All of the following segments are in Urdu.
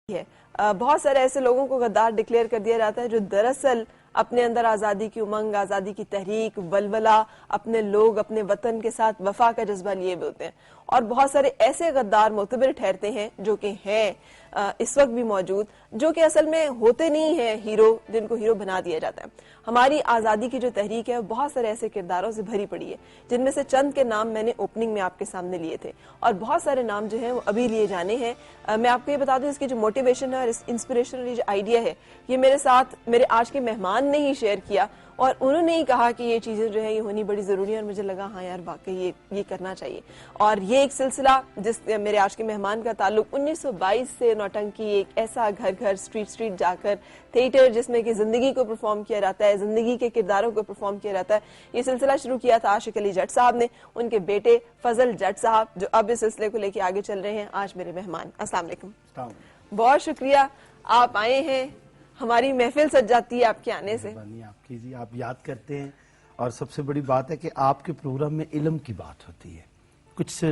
ہے. بہت سارے ایسے لوگوں کو غدار ڈکلیئر کر دیا جاتا ہے جو دراصل اپنے اندر آزادی کی امنگ، آزادی کی تحریک، ولولہ، اپنے لوگ، اپنے وطن کے ساتھ وفا کا جذبہ لیے ہوئے ہوتے ہیں. اور بہت سارے ایسے غدار معتبر ٹھہرتے ہیں جو کہ ہیں اس وقت بھی موجود، جو کہ اصل میں ہوتے نہیں ہیں ہیرو، جن کو ہیرو بنا دیا جاتا ہے. ہماری آزادی کی جو تحریک ہے وہ بہت سارے ایسے کرداروں سے بھری پڑی ہے، جن میں سے چند کے نام میں نے اوپننگ میں آپ کے سامنے لیے تھے، اور بہت سارے نام جو ہیں وہ ابھی لیے جانے ہیں. میں آپ کو یہ بتا دوں، اس کی جو موٹیویشن ہے اور انسپریشن جو آئیڈیا ہے، یہ میرے ساتھ میرے آج کے مہمان نے ہی شیئر کیا، اور انہوں نے ہی کہا کہ یہ چیزیں جو ہیں یہ ہونی بڑی ضروری ہے، اور مجھے لگا ہاں یار واقعی یہ کرنا چاہیے. اور یہ ایک سلسلہ جس میرے آج کے مہمان کا تعلق 1922 سے نوٹنکی، ایک ایسا گھر گھر اسٹریٹ جا کر تھیٹر جس میں کہ زندگی کو پرفارم کیا جاتا ہے، زندگی کے کرداروں کو پرفارم کیا جاتا ہے. یہ سلسلہ شروع کیا تھا عاشق علی جٹ صاحب نے، ان کے بیٹے فضل جٹ صاحب جو اب اس سلسلے کو لے کے آگے چل رہے ہیں، آج میرے مہمان. السلام علیکم. بہت شکریہ آپ آئے ہیں، ہماری محفل سج جاتی ہے آپ کے آنے سے. آپ کیجیے، آپ یاد کرتے ہیں، اور سب سے بڑی بات ہے کہ آپ کے پروگرام میں علم کی بات ہوتی ہے، کچھ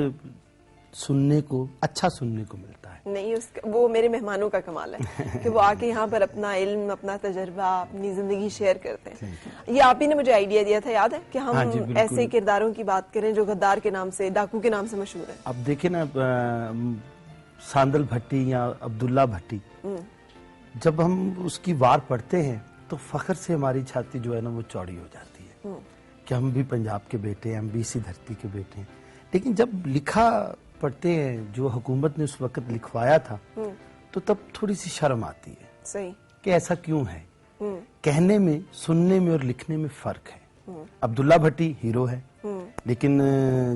سننے کو، اچھا سننے کو ملتا ہے. نہیں، وہ میرے مہمانوں کا کمال ہے کہ وہ آ کے یہاں پر اپنا علم، اپنا تجربہ، اپنی زندگی شیئر کرتے ہیں. یہ آپ ہی نے مجھے آئیڈیا دیا تھا، یاد ہے کہ ہم ایسے کرداروں کی بات کریں جو غدار کے نام سے، ڈاکو کے نام سے مشہور ہے. اب دیکھیں نا، ساندل بھٹی یا عبداللہ بھٹی، جب ہم اس کی وار پڑھتے ہیں تو فخر سے ہماری چھاتی جو ہے نا وہ چوڑی ہو جاتی ہے کہ ہم بھی پنجاب کے بیٹے ہیں، ہم بھی اسی دھرتی کے بیٹے ہیں. لیکن جب لکھا پڑھتے ہیں جو حکومت نے اس وقت لکھوایا تھا تو تب تھوڑی سی شرم آتی ہے. صحیح. کہ ایسا کیوں ہے؟ کہنے میں، سننے میں اور لکھنے میں فرق ہے. عبداللہ بھٹی ہیرو ہے، لیکن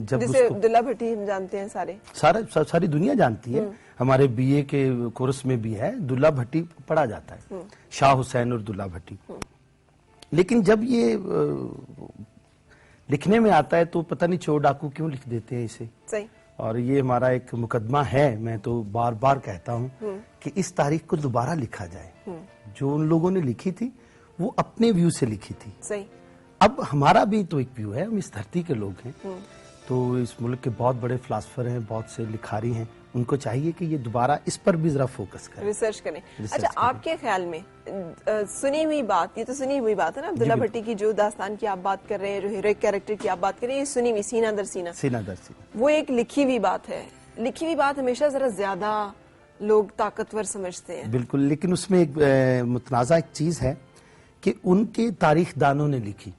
جب جسے عبداللہ بھٹی ہم جانتے ہیں ساری دنیا جانتی ہے، ہمارے بی اے کے کورس میں بھی ہے، عبداللہ بھٹی پڑھا جاتا ہے، شاہ حسین اور عبداللہ بھٹی. لیکن جب یہ لکھنے میں آتا ہے تو پتہ نہیں چور ڈاکو کیوں لکھ دیتے ہیں اسے. صحیح. اور یہ ہمارا ایک مقدمہ ہے، میں تو بار بار کہتا ہوں کہ اس تاریخ کو دوبارہ لکھا جائے. جو ان لوگوں نے لکھی تھی وہ اپنے ویو سے لکھی تھی. صحیح. اب ہمارا بھی تو ایک ویو ہے، ہم اس دھرتی کے لوگ ہیں، تو اس ملک کے بہت بڑے فلاسفر ہیں، بہت سے لکھاری ہیں، ان کو چاہیے کہ یہ دوبارہ اس پر بھی ذرا فوکس کریں، ریسرچ کریں. اچھا، آپ کے خیال میں سنی ہوئی بات، یہ تو سنی ہوئی بات ہے نا، عبداللہ بھٹی کی جو داستان کی آپ بات کر رہے ہیں، جو ہیروئک کیریکٹر کی آپ بات کر رہے ہیں، یہ سنی ہوئی، سینہ در سینہ. سینہ در سینہ. وہ ایک لکھی ہوئی بات ہے. لکھی ہوئی بات ہمیشہ ذرا زیادہ لوگ طاقتور سمجھتے ہیں. بالکل. لیکن اس میں ایک متنازع ایک چیز ہے کہ ان کے تاریخ دانوں نے لکھی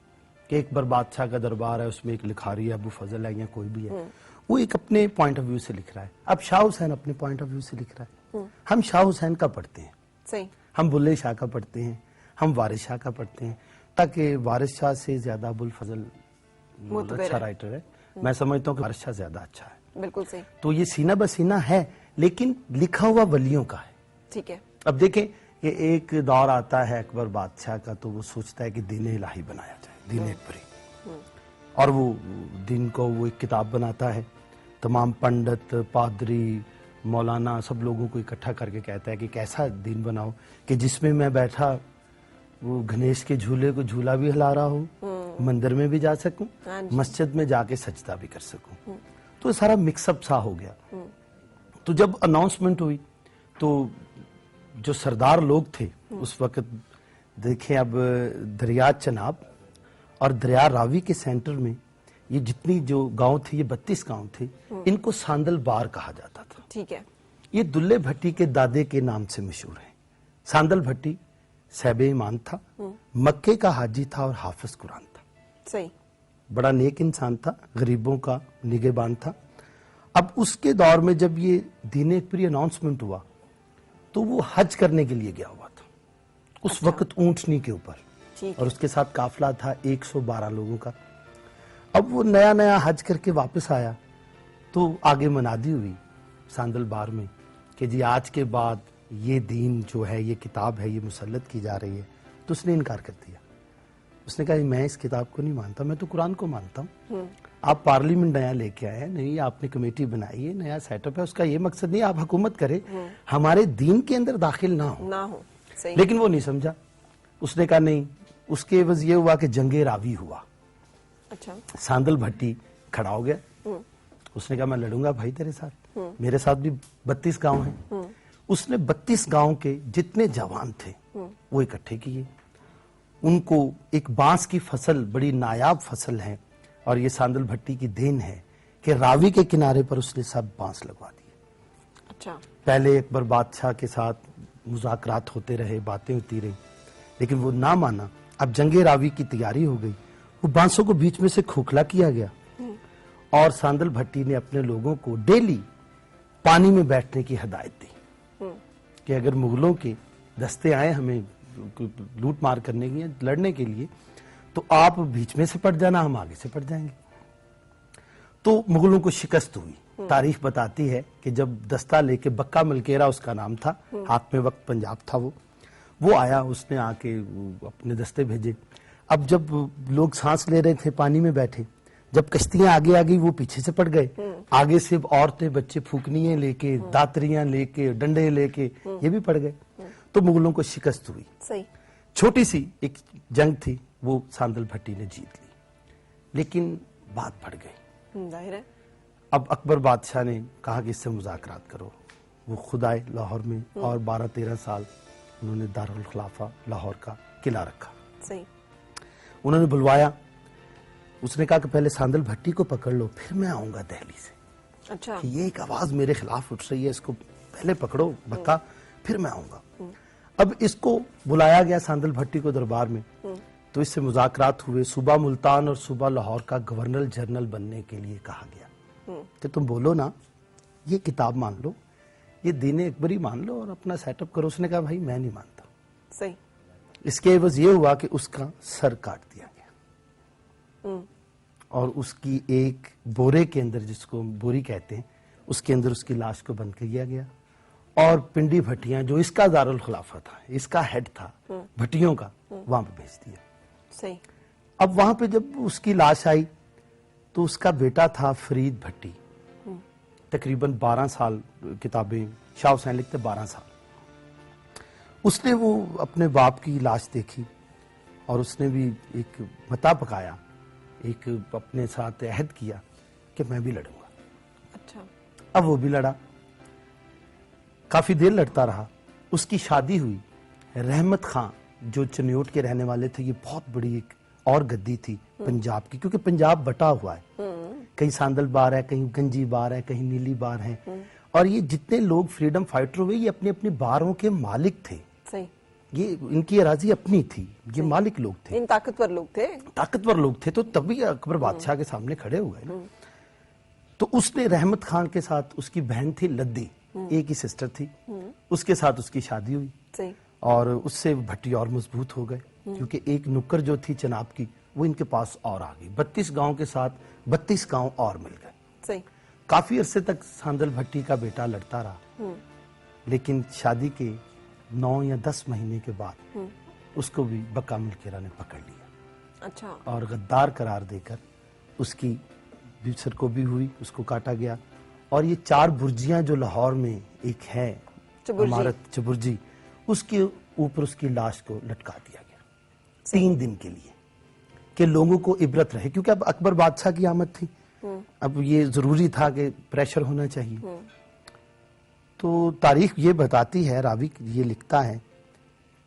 کہ ایک بار بادشاہ کا دربار ہے، اس میں ایک لکھاری ہے، ابو فضل ہے یا کوئی بھی ہے، وہ ایک اپنے پوائنٹ آف ویو سے لکھ رہا ہے. اب شاہ حسین اپنے پوائنٹ آف ویو سے لکھ رہا ہے. ہم شاہ حسین کا پڑھتے ہیں. صحیح. ہم بلے شاہ کا پڑھتے ہیں، ہم وارث شاہ کا پڑھتے ہیں، تاکہ وارث شاہ سے زیادہ ابو الفضل اچھا رائٹر ہے. میں سمجھتا ہوں کہ وارث شاہ زیادہ اچھا ہے. بالکل صحیح. تو یہ سینہ بسینہ ہے، لیکن لکھا ہوا ولیوں کا ہے. ٹھیک ہے. اب دیکھیں، یہ ایک دور آتا ہے اکبر بادشاہ کا، تو وہ سوچتا ہے کہ دین الہی بنایا جائے، دین اکبری، اور وہ دین کو وہ ایک کتاب بناتا ہے. تمام پنڈت، پادری، مولانا سب لوگوں کو اکٹھا کر کے کہتا ہے کہ کیسا دین بناؤ کہ جس میں میں بیٹھا وہ گنیش کے جھولے کو جھولا بھی ہلا رہا ہوں، مندر میں بھی جا سکوں، مسجد میں جا کے سجدہ بھی کر سکوں. تو سارا مکس اپ سا ہو گیا. تو جب اناؤنسمنٹ ہوئی تو جو سردار لوگ تھے اس وقت، دیکھیں اب دریا چناب اور دریا راوی کے سینٹر میں یہ جتنی جو گاؤں تھے، یہ 32 گاؤں تھے، ان کو ساندل بار کہا جاتا تھا. ٹھیک ہے. یہ دلے بھٹی کے دادے کے نام سے مشہور ہیں. ساندل بھٹی صاحب ایمان تھا، مکے کا حاجی تھا اور حافظ قرآن تھا. صحیح. بڑا نیک انسان تھا، غریبوں کا نگہبان تھا. اب اس کے دور میں جب یہ دین اکبری اناؤنسمنٹ ہوا تو وہ حج کرنے کے لیے گیا ہوا تھا اس وقت اونٹنی کے اوپر، اور اس کے ساتھ قافلہ تھا 112 لوگوں کا. اب وہ نیا نیا حج کر کے واپس آیا تو آگے منادی ہوئی ساندل بار میں کہ جی آج کے بعد یہ دین جو ہے، یہ کتاب ہے، یہ مسلط کی جا رہی ہے. تو اس نے انکار کر دیا. اس نے کہا میں اس کتاب کو نہیں مانتا، میں تو قرآن کو مانتا ہوں. آپ پارلیمنٹ نیا لے کے آئے، نہیں آپ نے کمیٹی بنائی ہے، نیا سیٹ اپ ہے، اس کا یہ مقصد نہیں آپ حکومت کرے، ہمارے دین کے اندر داخل نہ ہو. لیکن وہ نہیں سمجھا. اس نے کہا نہیں. اس کے عوض یہ ہوا کہ جنگ راوی ہوا. ساندل بھٹی کھڑا ہو گیا. اس نے کہا میں لڑوں گا بھائی تیرے ساتھ، میرے ساتھ بھی 32 گاؤں ہیں. اس نے 32 گاؤں کے جتنے جوان تھے وہ اکٹھے کیے. ان کو ایک بانس کی فصل بڑی نایاب فصل ہے اور یہ ساندل بھٹی کی دین ہے کہ راوی کے کنارے پر اس نے سب بانس لگوا دیے. اچھا. پہلے اکبر بادشاہ کے ساتھ مذاکرات ہوتے رہے, باتیں ہوتی رہی, لیکن وہ نہ مانا. اب جنگ راوی کی تیاری ہو گئی, وہ بانسوں کو بیچ میں سے کھوکھلا کیا گیا اور ساندل بھٹی نے اپنے لوگوں کو ڈیلی پانی میں بیٹھنے کی ہدایت دی کہ اگر مغلوں کے دستے آئے ہمیں لوٹ مار کرنے کے لڑنے کے لیے تو آپ بیچ میں سے پڑ جانا, ہم آگے سے پڑ جائیں گے. تو مغلوں کو شکست ہوئی. تاریخ بتاتی ہے کہ جب دستہ لے کے بکا ملکیرا اس کا نام تھا, ہاتھ میں وقت پنجاب تھا, وہ آیا, اس نے آ کے اپنے دستے بھیجے. اب جب لوگ سانس لے رہے تھے پانی میں بیٹھے, جب کشتیاں آگے آ گئی وہ پیچھے سے پڑ گئے. آگے سے عورتیں بچے پھوکنیاں لے کے, داتریاں لے کے, ڈنڈے لے کے یہ بھی پڑ گئے. تو مغلوں کو شکست ہوئی. صحیح. چھوٹی سی ایک جنگ تھی, وہ ساندل بھٹی نے جیت لی, لیکن بات بڑھ گئی. ظاہر ہے. اب اکبر بادشاہ نے کہا کہ اس سے مذاکرات کرو. وہ خود آئے لاہور میں اور 12-13 سال انہوں نے دارالخلافہ لاہور کا قلعہ رکھا. صحیح. انہوں نے بلوایا, اس نے کہا کہ پہلے ساندل بھٹی کو پکڑ لو, پھر میں آؤں گا دہلی سے. اچھا. کہ یہ ایک آواز میرے خلاف اٹھ رہی ہے, اس کو پہلے پکڑو بکا, پھر میں آؤں گا. اب اس کو بلایا گیا ساندل بھٹی کو دربار میں, تو اس سے مذاکرات ہوئے. صوبہ ملتان اور صوبہ لاہور کا گورنر جنرل بننے کے لیے کہا گیا کہ تم بولو نا, یہ کتاب مان لو, یہ دین اکبری مان لو اور اپنا سیٹ اپ کرو. اس نے کہا بھائی میں نہیں مانتا. صحیح. اس کے عوض یہ ہوا کہ اس کا سر کاٹ دیا گیا اور اس کی ایک بورے کے اندر, جس کو بوری کہتے ہیں, اس کے اندر اس کی لاش کو بند کیا گیا اور پنڈی بھٹیاں جو اس کا دارالخلافہ تھا, اس کا ہیڈ تھا بھٹیوں کا, وہاں پہ بھیج دیا. صحیح. اب وہاں پہ جب اس کی لاش آئی تو اس کا بیٹا تھا فرید بھٹی, تقریباً 12 سال, کتابیں شاہ حسین لکھتے 12 سال. اس نے وہ اپنے باپ کی لاش دیکھی اور اس نے بھی ایک متا پکایا, ایک اپنے ساتھ عہد کیا کہ میں بھی لڑوں گا. اچھا. اب وہ بھی لڑا, کافی دیر لڑتا رہا. اس کی شادی ہوئی. رحمت خان جو چنیوٹ کے رہنے والے تھے, یہ بہت بڑی ایک اور گدی تھی پنجاب کی, کیونکہ پنجاب بٹا ہوا ہے, کہیں ساندل بار ہے, کہیں گنجی بار ہے, کہیں نیلی بار ہے, اور یہ جتنے لوگ فریڈم فائٹر ہوئے یہ اپنے اپنے باروں کے مالک تھے. صحیح. یہ ان کی اراضی اپنی تھی, یہ مالک لوگ تھے, ان طاقتور لوگ تھے, طاقتور لوگ تھے. تو تبھی اکبر بادشاہ کے سامنے کھڑے ہوئے نا. تو اس نے رحمت خان کے ساتھ, اس کی بہن تھی لدی, ایک ہی سسٹر تھی, اس کے ساتھ اس کی شادی ہوئی. صحیح. اور اس سے بھٹی اور مضبوط ہو گئے, کیونکہ ایک نکر جو تھی چناب کی وہ ان کے پاس اور آ گئی. 32 گاؤں کے ساتھ 32 گاؤں اور مل گئے. صحیح. کافی عرصے تک ساندل بھٹی کا بیٹا لڑتا رہا, لیکن شادی کے 9 یا 10 مہینے کے بعد اس کو بھی بکا ملکیرا نے پکڑ لیا. اچھا. اور غدار قرار دے کر اس کی سر کو بھی ہوئی, اس کو کاٹا گیا. اور یہ 4 برجیاں جو لاہور میں ایک ہے عمارت چبرجی, اس کے اوپر اس کی لاش کو لٹکا دیا گیا 3 دن کے لیے, کہ لوگوں کو عبرت رہے, کیونکہ اب اکبر بادشاہ کی آمد تھی. اب یہ ضروری تھا کہ پریشر ہونا چاہیے. تو تاریخ یہ بتاتی ہے, راوی یہ لکھتا ہے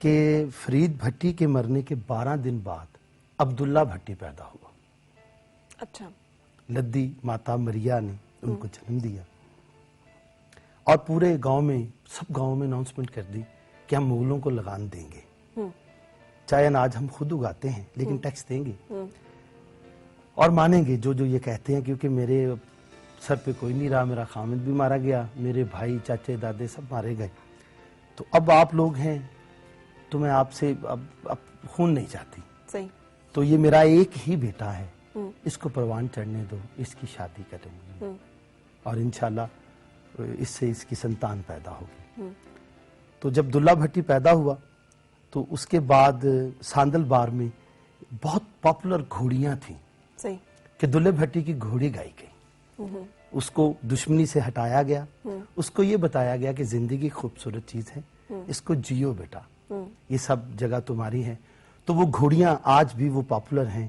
کہ فرید بھٹی کے مرنے کے 12 دن بعد عبداللہ بھٹی پیدا ہوا. اچھا. لدی ماتا مریا نے ان کو جنم دیا اور پورے گاؤں میں, سب گاؤں میں اناؤنسمنٹ کر دی کہ ہم مغلوں کو لگان دیں گے, چاہے اناج ہم خود اگاتے ہیں لیکن ٹیکس دیں گے اور مانیں گے جو یہ کہتے ہیں, کیونکہ میرے سر پہ کوئی نہیں رہا, میرا خامد بھی مارا گیا, میرے بھائی چاچے دادے سب مارے گئے, تو اب آپ لوگ ہیں تو میں آپ سے اب خون نہیں چاہتی. صحیح. تو یہ میرا ایک ہی بیٹا ہے, اس کو پروان چڑھنے دو, اس کی شادی کریں گے اور انشاءاللہ اس سے اس کی سنتان پیدا ہوگی. تو جب دلہ بھٹی پیدا ہوا تو اس کے بعد ساندل بار میں بہت پاپولر گھوڑیاں تھیں. صحیح. کہ دلہ بھٹی کی گھوڑی گائی گئی, اس کو دشمنی سے ہٹایا گیا, اس کو یہ بتایا گیا کہ زندگی خوبصورت چیز ہے, اس کو جیو بیٹا, یہ سب جگہ تمہاری ہے. تو وہ گھوڑیاں آج بھی وہ پاپولر ہیں.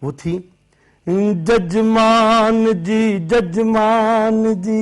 وہ تھی ججمان جی, ججمان جی,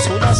16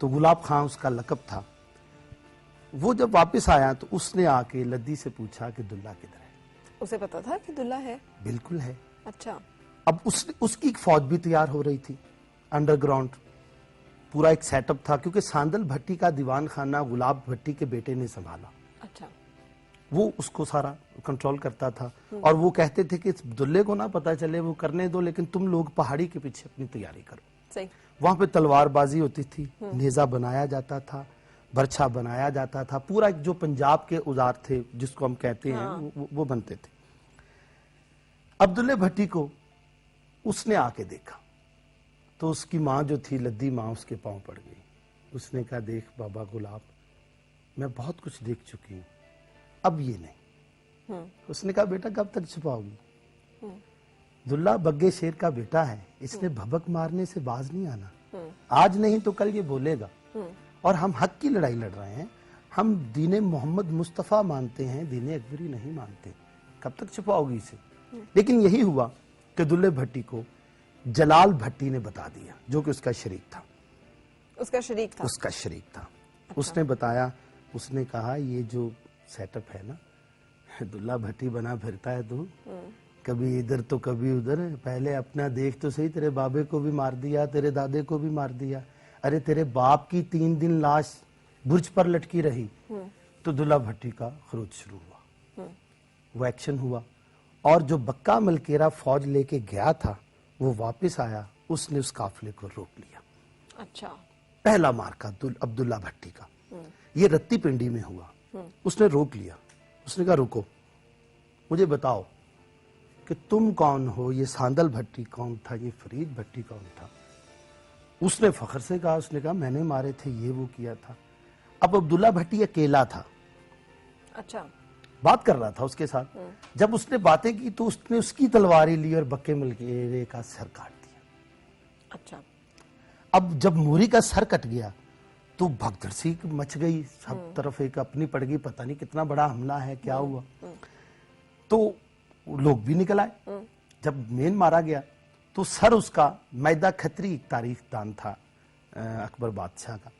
تو گلاب خان اس کا لقب تھا. وہ جب واپس آیا تو اس نے آ کے لدی سے پوچھا کہ دلہ کدھر ہے. اسے پتا تھا کہ دلہ ہے؟ بالکل ہے. اچھا. اب اس کی ایک فوج بھی تیار ہو رہی تھی انڈر گراؤنڈ, پورا ایک سیٹ اپ تھا, کیونکہ ساندل بھٹی کا دیوان خانہ گلاب بھٹی کے بیٹے نے سنبھالا. اچھا. وہ اس کو سارا کنٹرول کرتا تھا, اور وہ کہتے تھے کہ دلے کو نہ پتا چلے, وہ کرنے دو, لیکن تم لوگ پہاڑی کے پیچھے اپنی تیاری کرو. صحیح. وہاں پہ تلوار بازی ہوتی تھی, نیزہ بنایا جاتا تھا, برچھا بنایا جاتا تھا, پورا جو پنجاب کے اوزار تھے جس کو ہم کہتے ہیں وہ بنتے تھے. عبداللہ بھٹی کو اس نے آ کے دیکھا تو اس کی ماں جو تھی لدی ماں اس کے پاؤں پڑ گئی. اس نے کہا دیکھ بابا گلاب, میں بہت کچھ دیکھ چکی ہوں, اب یہ نہیں. اس نے کہا بیٹا کب تک چھپاؤ گی؟ دلہ بگے شیر کا بیٹا ہے, اس نے بھبک مارنے سے باز نہیں آنا. آج نہیں تو کل یہ بولے گا, اور ہم حق کی لڑائی لڑ رہے ہیں. ہم دین محمد مصطفیٰ مانتے ہیں, دین اکبری نہیں مانتے. کب تک چھپاؤ گی اسے؟ لیکن یہی ہوا کہ دلہ بھٹی کو جلال بھٹی نے بتا دیا, جو کہ اس کا شریک تھا. اس کا شریک تھا. اس نے بتایا, اس نے کہا یہ جو سیٹ اپ ہے نا, دلہ بھٹی بنا پھرتا ہے تو کبھی ادھر تو کبھی ادھر, پہلے اپنا دیکھ تو صحیح, تیرے بابے کو بھی مار دیا, تیرے دادے کو بھی مار دیا. ارے تیرے باپ کی 3 دن لاش برج پر لٹکی رہی. تو دلہ بھٹی کا خروج شروع ہوا, وہ ایکشن ہوا, اور جو بکا ملکیرا فوج لے کے گیا تھا وہ واپس آیا, اس نے اس قافلے کو روک لیا. اچھا. پہلا مارکا عبداللہ بھٹی کا یہ رتی پنڈی میں ہوا. اس نے روک لیا. اس نے کہا رکو, مجھے بتاؤ کہ تم کون ہو, یہ ساندل بھٹی کون تھا, یہ فرید بھٹی کون تھا. اس نے فخر سے کہا, اس نے کہا میں نے مارے تھے, یہ وہ کیا تھا. اب عبداللہ بھٹی اکیلا تھا. اچھا. بات کر رہا تھا اس کے ساتھ. جب اس نے باتیں کی تو اس نے اس کی تلواری لی اور بکے ملکیرے کا سر کاٹ دیا. اچھا. اب جب موری کا سر کٹ گیا تو بھگدڑ سی مچ گئی, سب طرف ایک اپنی پڑ گئی, پتہ نہیں کتنا بڑا حملہ ہے, کیا ہوا. تو لوگ بھی نکل آئے. جب مین مارا گیا تو سر اس کا, میدہ کھتری ایک تاریخ دان تھا اکبر بادشاہ کا,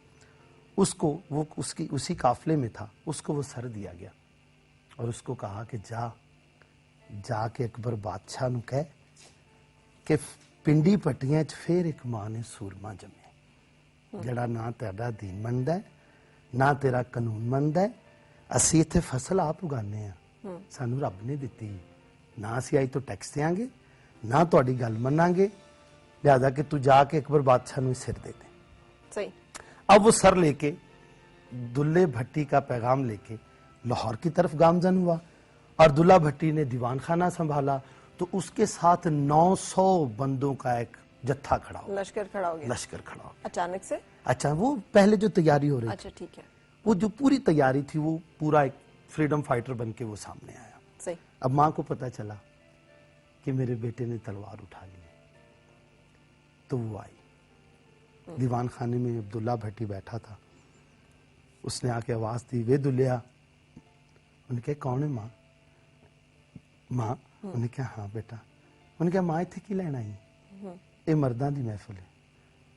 اس کو وہ اسی قافلے میں تھا, اس کو وہ سر دیا گیا, اور اس کو کہا کہ جا کے اکبر بادشاہ نو کہے کہ پنڈی پٹیاں چ پھر ایک ماں نے سورما جمے, جڑا نہ تیرا دین مند ہے, نہ تیرا قانون مند ہے. اسی ایتھے فصل آپ اگانے ہیں, سانو رب نے دیتی, نہ اسی آئی تو ٹیکس دیاں گے, نہ تہاڈی گل مناں گے, لہذا کہ تو جا کے اکبر بادشاہ نو سر دے دے. صحیح. اب وہ سر لے کے دلہ بھٹی کا پیغام لے کے لاہور کی طرف گامزن ہوا, اور دلہ بھٹی نے دیوان خانہ سنبھالا. تو اس کے ساتھ 900 بندوں کا ایک جتھا کھڑا ہو, لشکر کھڑا ہو گیا. لشکر کھڑا ہو گیا اچانک سے. اچھا, وہ پہلے جو تیاری ہو رہی اچھا ٹھیک ہے, وہ جو پوری تیاری تھی, وہ پورا ایک فریڈم فائٹر بن کے وہ سامنے آیا. صحیح. اب ماں کو پتا چلا کہ میرے بیٹے نے تلوار اٹھا لی, تو وہ آئی. دیوان خانے میں عبداللہ بھٹی بیٹھا تھا. اس نے آ کے آواز دی, وے دلیا. انہوں نے کہا کون ہے ماں؟ ماں. انہوں نے کہا ہاں بیٹا. انہوں نے کہا ماں اتھے کی لینا ہی, اے مرداں دی محفل ہے.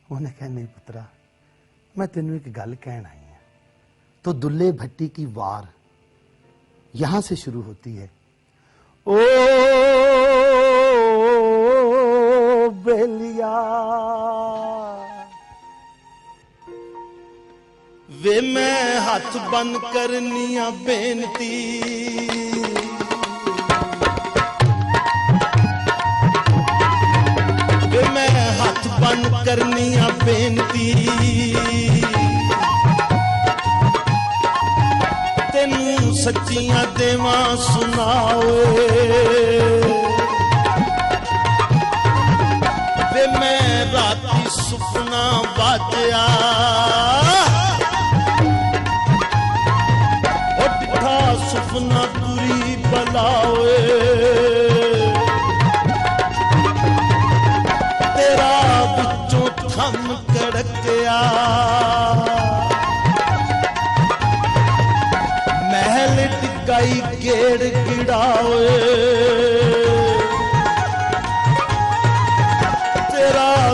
انہوں نے کہا نہیں پترا, میں تینوں ایک گل کہن آئی ہوں. تو دلہ بھٹی کی وار یہاں سے شروع ہوتی ہے. او بیلیا وے میں ہاتھ بن کرنیاں بینتی, وے میں ہاتھ بن کرنیاں بینتی, تینوں سچیاں دیواں سناوے. وے میں راتی سپنا باجیا, سپنا پوری بلاوے. تیرا بچوں تھم کڑکیا, محل ٹکائی گیڑ گڑاوے. تیرا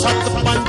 7-5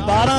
12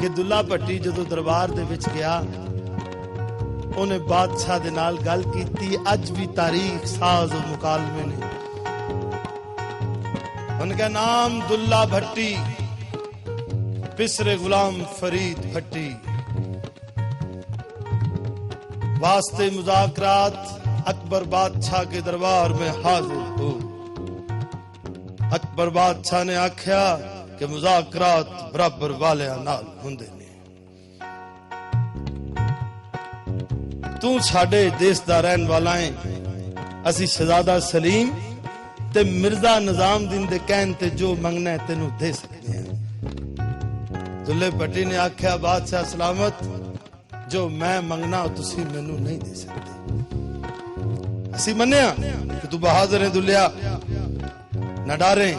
کہ دلہ بھٹی جدو دربار دے وچ گیا انہیں بادشاہ دے نال گل کیتی. اج بھی تاریخ ساز و مکالمے نے. ان کا نام دلہ بھٹی پسرے غلام فرید بھٹی. واسطے مذاکرات اکبر بادشاہ کے دربار میں حاضر ہو. اکبر بادشاہ نے آکھیا کہ مذاکرات برابر والے نال ہوندے نے. تو ساڈے دیس دا رہن والا ہے. اسی شہزادہ سلیم تے مرزا نظام الدین دے کہن تے جو منگنا ہے تینوں دے سکتے ہیں. دلے بھٹی نے آکھیا بادشاہ سلامت جو میں منگنا تسی مینوں نہیں دے سکتے. اسی منیا کہ تو بہادر ہے دلیا نہ ڈاریں.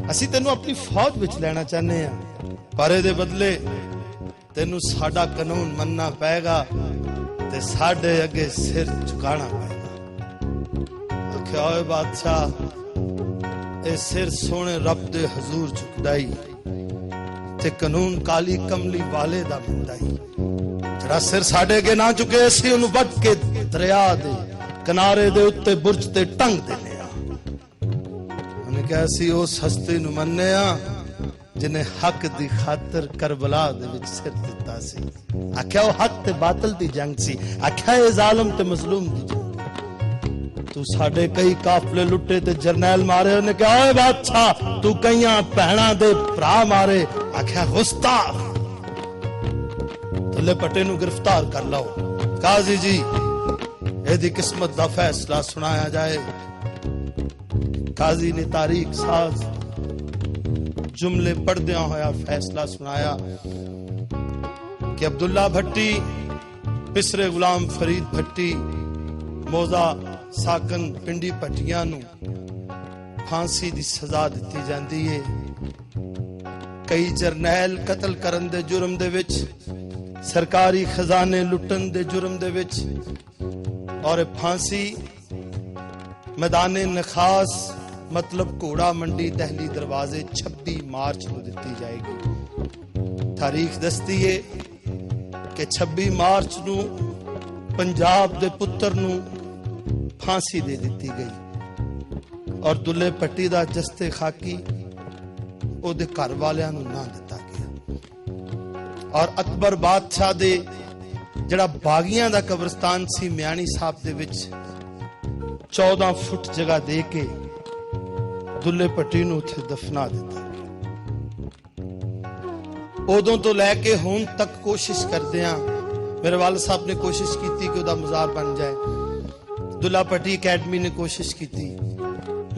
اسی تینوں اپنی فوج وچ لینا چاہنے ہیں پر دے بدلے تینوں ساڈا قانون مننا پائے گا تے ساڈے اگے سر جھکانا پائے گا. آکھیا اوے بادشاہ اے سر سونے رب دے حضور جھکدائی تے قانون کالی کملی والے دا مندائی. جڑا سر ساڈے اگے نہ چکے اسی انہوں بٹ کے دریا دے کنارے دے اتے برج تے ٹنگ دینے. کہ اسی اس ہستی نو مننے جنہیں حق دی خاطر کربلا دے وچ سر دتا سی. آکھیا وہ حق تے باطل دی جنگ سی. آکھیا یہ ظالم تے مظلوم دی جنگ. تو ساڈے کئی قافلے لٹے تے جرنیل مارے. انہیں کہا اے بادشاہ تو کئیاں بہناں دے بھرا مارے. آکھیا گستاخ دلے بھٹی نو گرفتار کر لو. قاضی جی ایدی قسمت دا فیصلہ سنایا جائے. قاضی نے تاریخ ساز جملے پڑھدیاں ہویا فیصلہ سنایا کہ عبداللہ بھٹی پسرے غلام فرید بھٹی موزہ ساکن پنڈی پٹیاں نو پھانسی دی سزا دیتی جاندی ہے. کئی جرنیل قتل کرن دے جرم دے وچ سرکاری خزانے لٹن دے جرم دے وچ اور پھانسی میدان نخاس مطلب کوڑا منڈی دہلی دروازے 26 مارچ کو دیتی جائے گی. تاریخ دستی ہے کہ 26 مارچ نو پنجاب دے پتر نو پھانسی دے دیتی گئی اور دلے پٹی دا جستے خاکی او دے گھر والیاں نو نہ دیتا گیا. اور اکبر بادشاہ دے جڑا باغیاں دا قبرستان سی میانی صاحب دے وچ 14 فٹ جگہ دے کے دلے پٹی نو اتھے دفنا دیتا. ادوں تو لے کے ہون تک کوشش کردے ہیں. میرے والد صاحب نے کوشش کی تھی کہ دا مزار بن جائے. دلہ پٹی اکیڈمی نے کوشش کی تھی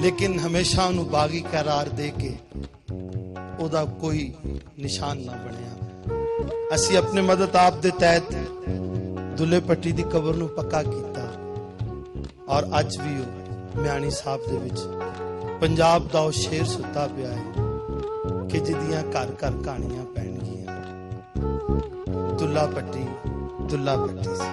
لیکن ہمیشہ انہوں باغی قرار دے کے او دا کوئی نشان نہ بنیا. اسی اپنے مدد آپ دے تحت دلے پٹی دی قبر نو پکا کیتا اور اج بھی ہو میانی صاحب دے وچ پنجاب دا او شیر ستا پیا ہے کہ جدیاں کر کر کہانیاں پین گیاں. دلہ پٹی سے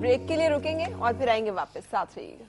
بریک کے لیے رکیں گے اور پھر آئیں گے واپس. ساتھ رہیے گا.